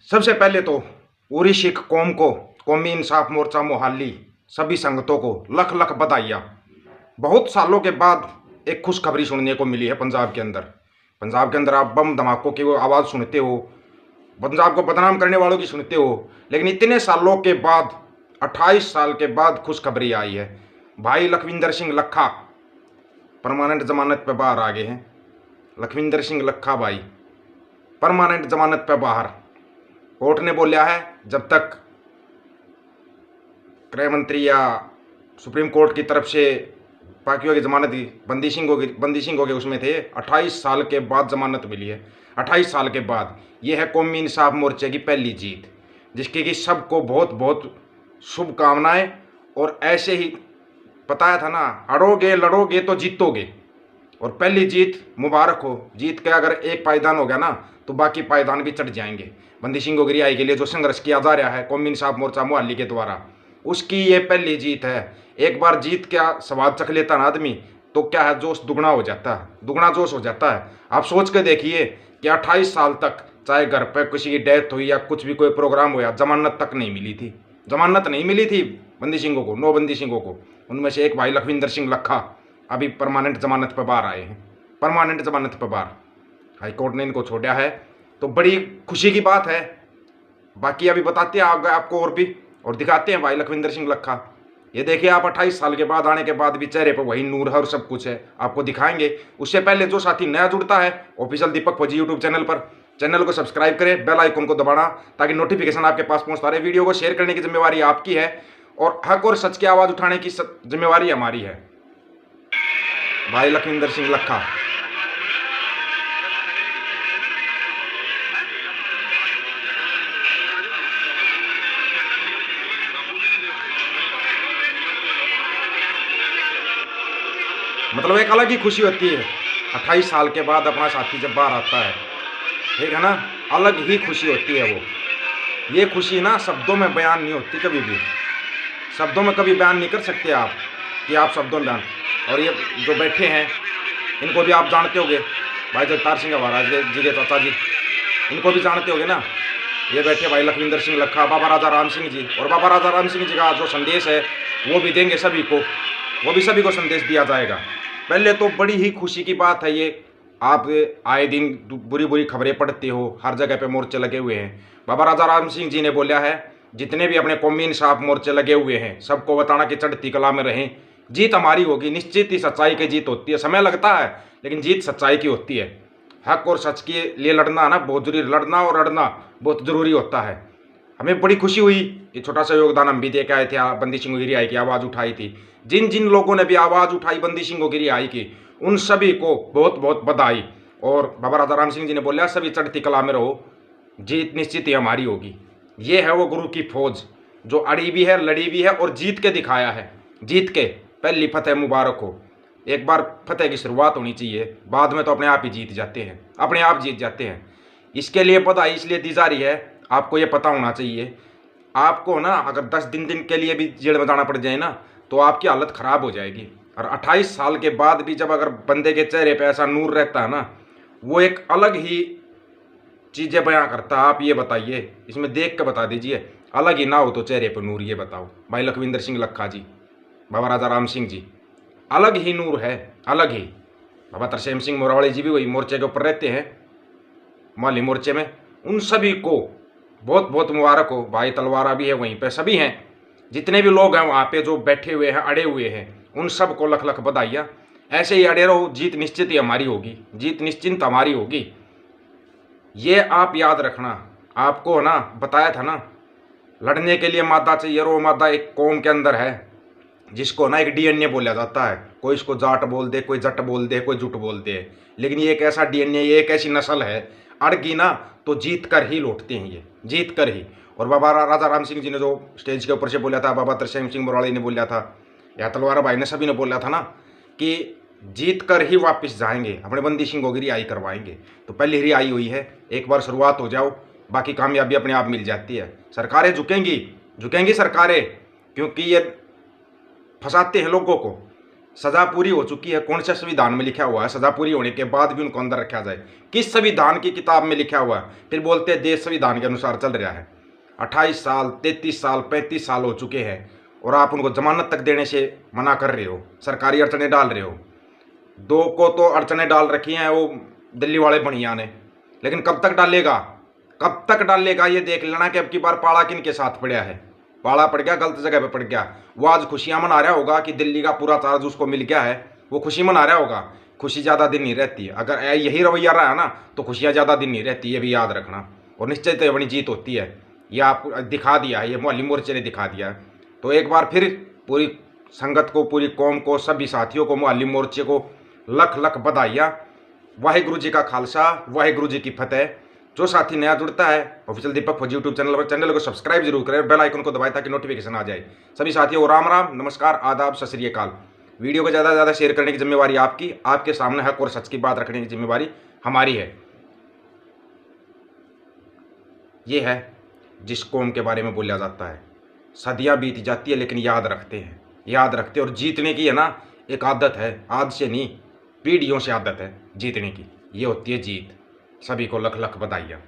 सबसे पहले तो पूरी सिख कौम को, कौमी इंसाफ मोर्चा मोहाली सभी संगतों को लख लख बधाइयाँ। बहुत सालों के बाद एक खुशखबरी सुनने को मिली है पंजाब के अंदर। पंजाब के अंदर आप बम धमाकों की वो आवाज़ सुनते हो, पंजाब को बदनाम करने वालों की सुनते हो, लेकिन इतने सालों के बाद 28 साल के बाद खुशखबरी आई है। भाई लखविंदर सिंह लखा परमानेंट जमानत पर बाहर आ गए हैं। लखविंदर सिंह लखा भाई परमानेंट जमानत पर बाहर। कोर्ट ने बोला है जब तक गृह मंत्री या सुप्रीम कोर्ट की तरफ से बाकियों की जमानत की बंदी सिंह के उसमें थे, 28 साल के बाद जमानत मिली है। 28 साल के बाद ये है कौमी इंसाफ मोर्चे की पहली जीत, जिसकी कि सबको बहुत बहुत शुभकामनाएं। और ऐसे ही बताया था ना, अड़ोगे लड़ोगे तो जीतोगे। और पहली जीत मुबारक हो। जीत के अगर एक पायदान हो गया ना तो बाकी पायदान भी चढ़ जाएंगे। बंदी सिंह की रिहाई के लिए जो संघर्ष किया जा रहा है कौमी इंसाफ मोर्चा मोहाली के द्वारा, उसकी ये पहली जीत है। एक बार जीत क्या स्वाद चख लेता ना आदमी तो क्या है, जोश दुगना हो जाता है, दुगना जोश हो जाता है। आप सोच के देखिए कि 28 साल तक चाहे घर पर किसी की डेथ हुई या कुछ भी कोई प्रोग्राम हुआ, जमानत तक नहीं मिली थी। जमानत नहीं मिली थी बंदी सिंहों को, 9 बंदी सिंहों को। उनमें से एक भाई लखविंदर सिंह लखा अभी परमानेंट जमानत पर बाहर आए हैं। परमानेंट जमानत पर बाहर हाईकोर्ट ने इनको छोड़ा है, तो बड़ी खुशी की बात है। बाकी अभी बताते हैं आपको और भी, और दिखाते हैं भाई लखविंदर सिंह लखा। ये देखिए आप 28 साल के बाद आने के बाद भी चेहरे पर वही नूर है और सब कुछ है, आपको दिखाएंगे। उससे पहले जो साथी नया जुड़ता है ऑफिशियल दीपक फौजी यूट्यूब चैनल पर, चैनल को सब्सक्राइब करें, बेल आइकन को दबाना ताकि नोटिफिकेशन आपके पास पहुंचता रहे। वीडियो को शेयर करने की जिम्मेवारी आपकी है और हक और सच की आवाज़ उठाने की जिम्मेवारी हमारी है। भाई लखविंदर सिंह लखा मतलब एक अलग ही खुशी होती है 28 साल के बाद अपना साथी जब बाहर आता है, ठीक है ना, अलग ही खुशी होती है वो। ये खुशी ना शब्दों में बयान नहीं होती, कभी भी शब्दों में कभी बयान नहीं कर सकते आप कि आप शब्दों में बयान। और ये जो बैठे हैं इनको भी आप जानते होगे, भाई जगतार सिंह महाराज जी के चाचा जी, इनको भी जानते होगे ना। ये बैठे भाई लखविंदर सिंह लखा, बाबा राजा राम सिंह जी, और बाबा राजा राम सिंह जी का जो संदेश है वो भी देंगे सभी को, वो भी सभी को संदेश दिया जाएगा। पहले तो बड़ी ही खुशी की बात है ये। आप आए दिन बुरी बुरी खबरें पढ़ते हो, हर जगह पे मोर्चे लगे हुए हैं। बाबा राजा राम सिंह जी ने बोला है जितने भी अपने कौमी इंसाफ मोर्चे लगे हुए हैं सबको बताना कि चढ़ती कला में रहें, जीत हमारी होगी। निश्चित ही सच्चाई की जीत होती है, समय लगता है लेकिन जीत सच्चाई की होती है। हक और सच के लिए लड़ना ना बहुत जरूरी, लड़ना और लड़ना बहुत ज़रूरी होता है। हमें बड़ी खुशी हुई कि छोटा सा योगदान हम भी दे के आए थे, बंदी सिंह की रिहाई की आवाज़ उठाई थी। जिन जिन लोगों ने भी आवाज़ उठाई बंदी सिंह की रिहाई की, उन सभी को बहुत बहुत बधाई। और बाबा राजा राम सिंह जी ने बोला सभी चढ़ती कला में रहो, जीत निश्चित ही हमारी होगी। ये है वो गुरु की फौज जो अड़ी भी है, लड़ी भी है और जीत के दिखाया है। जीत के पहली फतेह मुबारक हो। एक बार फतेह की शुरुआत होनी चाहिए, बाद में तो अपने आप ही जीत जाते हैं, अपने आप जीत जाते हैं। इसके लिए बधाई इसलिए दी जा रही है, आपको ये पता होना चाहिए। आपको ना अगर 10 दिन के लिए भी जेल में जाना पड़ जाए ना तो आपकी हालत ख़राब हो जाएगी। और 28 साल के बाद भी जब अगर बंदे के चेहरे पे ऐसा नूर रहता है ना, वो एक अलग ही चीज़ें बयां करता है। आप ये बताइए, इसमें देख के बता दीजिए, अलग ही ना हो तो चेहरे पर नूर, ये बताओ भाई लखविंदर सिंह लखा जी, बाबा राजा राम सिंह जी, अलग ही नूर है, अलग ही। बाबा तरसेम सिंह मोरावाली जी भी वही मोर्चे के ऊपर रहते हैं, माली मोर्चे में। उन सभी को बहुत बहुत मुबारक हो। भाई तलवारा भी है वहीं पे, सभी हैं, जितने भी लोग हैं वहाँ पे जो बैठे हुए हैं, अड़े हुए हैं, उन सब को लख लख बधाइयाँ। ऐसे ही अड़े रहो, जीत निश्चित ही हमारी होगी, जीत निश्चिंत हमारी होगी। ये आप याद रखना। आपको ना बताया था ना, लड़ने के लिए मादा चाहिए और वो मादा एक कौम के अंदर है जिसको ना एक डीएनए बोला जाता है। कोई इसको जाट बोल दे, कोई जट बोल दे, कोई जुट बोल दे, लेकिन ये एक ऐसा डीएनए, ये एक ऐसी नस्ल है, अड़गी ना तो जीत कर ही लौटते हैं, ये जीत कर ही। और बाबा राजा राम सिंह जी ने जो स्टेज के ऊपर से बोला था, बाबा तरसेम सिंह मोरावाली ने बोला था, या तलवारा भाई ने, सभी ने बोला था ना कि जीत कर ही वापस जाएंगे, अपने बंदी सिंहों की रिहाई करवाएंगे। तो पहली रिहाई हुई है, एक बार शुरुआत हो जाओ, बाकी कामयाबी अपने आप मिल जाती है। सरकारें झुकेंगी, झुकेंगी सरकारें, क्योंकि ये फंसाते हैं लोगों को। सजा पूरी हो चुकी है, कौन से संविधान में लिखा हुआ है सजा पूरी होने के बाद भी उनको अंदर रखा जाए? किस संविधान की किताब में लिखा हुआ है? फिर बोलते हैं देश संविधान के अनुसार चल रहा है। 28 साल, 33 साल, 35 साल हो चुके हैं और आप उनको जमानत तक देने से मना कर रहे हो, सरकारी अड़चने डाल रहे हो। 2 को तो अड़चने डाल रखी हैं वो दिल्ली वाले बढ़िया ने, लेकिन कब तक डालेगा, कब तक डालेगा ये देख लेना कि अब की बार पाला किन के साथ पड़ा है। पाला पड़ गया, गलत जगह पे पड़ गया। वो आज खुशियां मना रहा होगा कि दिल्ली का पूरा चार्ज उसको मिल गया है, वो खुशी मना रहा होगा। खुशी ज़्यादा दिन नहीं रहती, अगर यही रवैया रहा है ना तो खुशियां ज़्यादा दिन नहीं रहती, ये भी याद रखना। और निश्चित तो अपनी जीत होती है, ये आप दिखा दिया है, ये मोहल्ली मोर्चे ने दिखा दिया है। तो एक बार फिर पूरी संगत को, पूरी कौम को, सभी साथियों को, मोहल्ली मोर्चे को लख लख बधाइयाँ। वाहिगुरु जी का खालसा, वाहिगुरु जी की फतेह। जो साथी नया जुड़ता है ऑफिशियल दीपक फौजी यूट्यूब चैनल पर, चैनल को सब्सक्राइब जरूर करें, बेल आइकन को दबाएं ताकि नोटिफिकेशन आ जाए। सभी साथियों को राम राम, नमस्कार, आदाब, सत श्री अकाल। वीडियो को ज़्यादा से ज़्यादा शेयर करने की जिम्मेवारी आपकी, आपके सामने हक और सच की बात रखने की जिम्मेवारी हमारी है। ये है जिस कौम के बारे में बोला जाता है सदियाँ बीत जाती है लेकिन याद रखते हैं, याद रखते हैं। और जीतने की है ना एक आदत है, आज से नहीं, पीढ़ियों से आदत है जीतने की, ये होती है जीत। सभी को लख लख बधाइयाँ।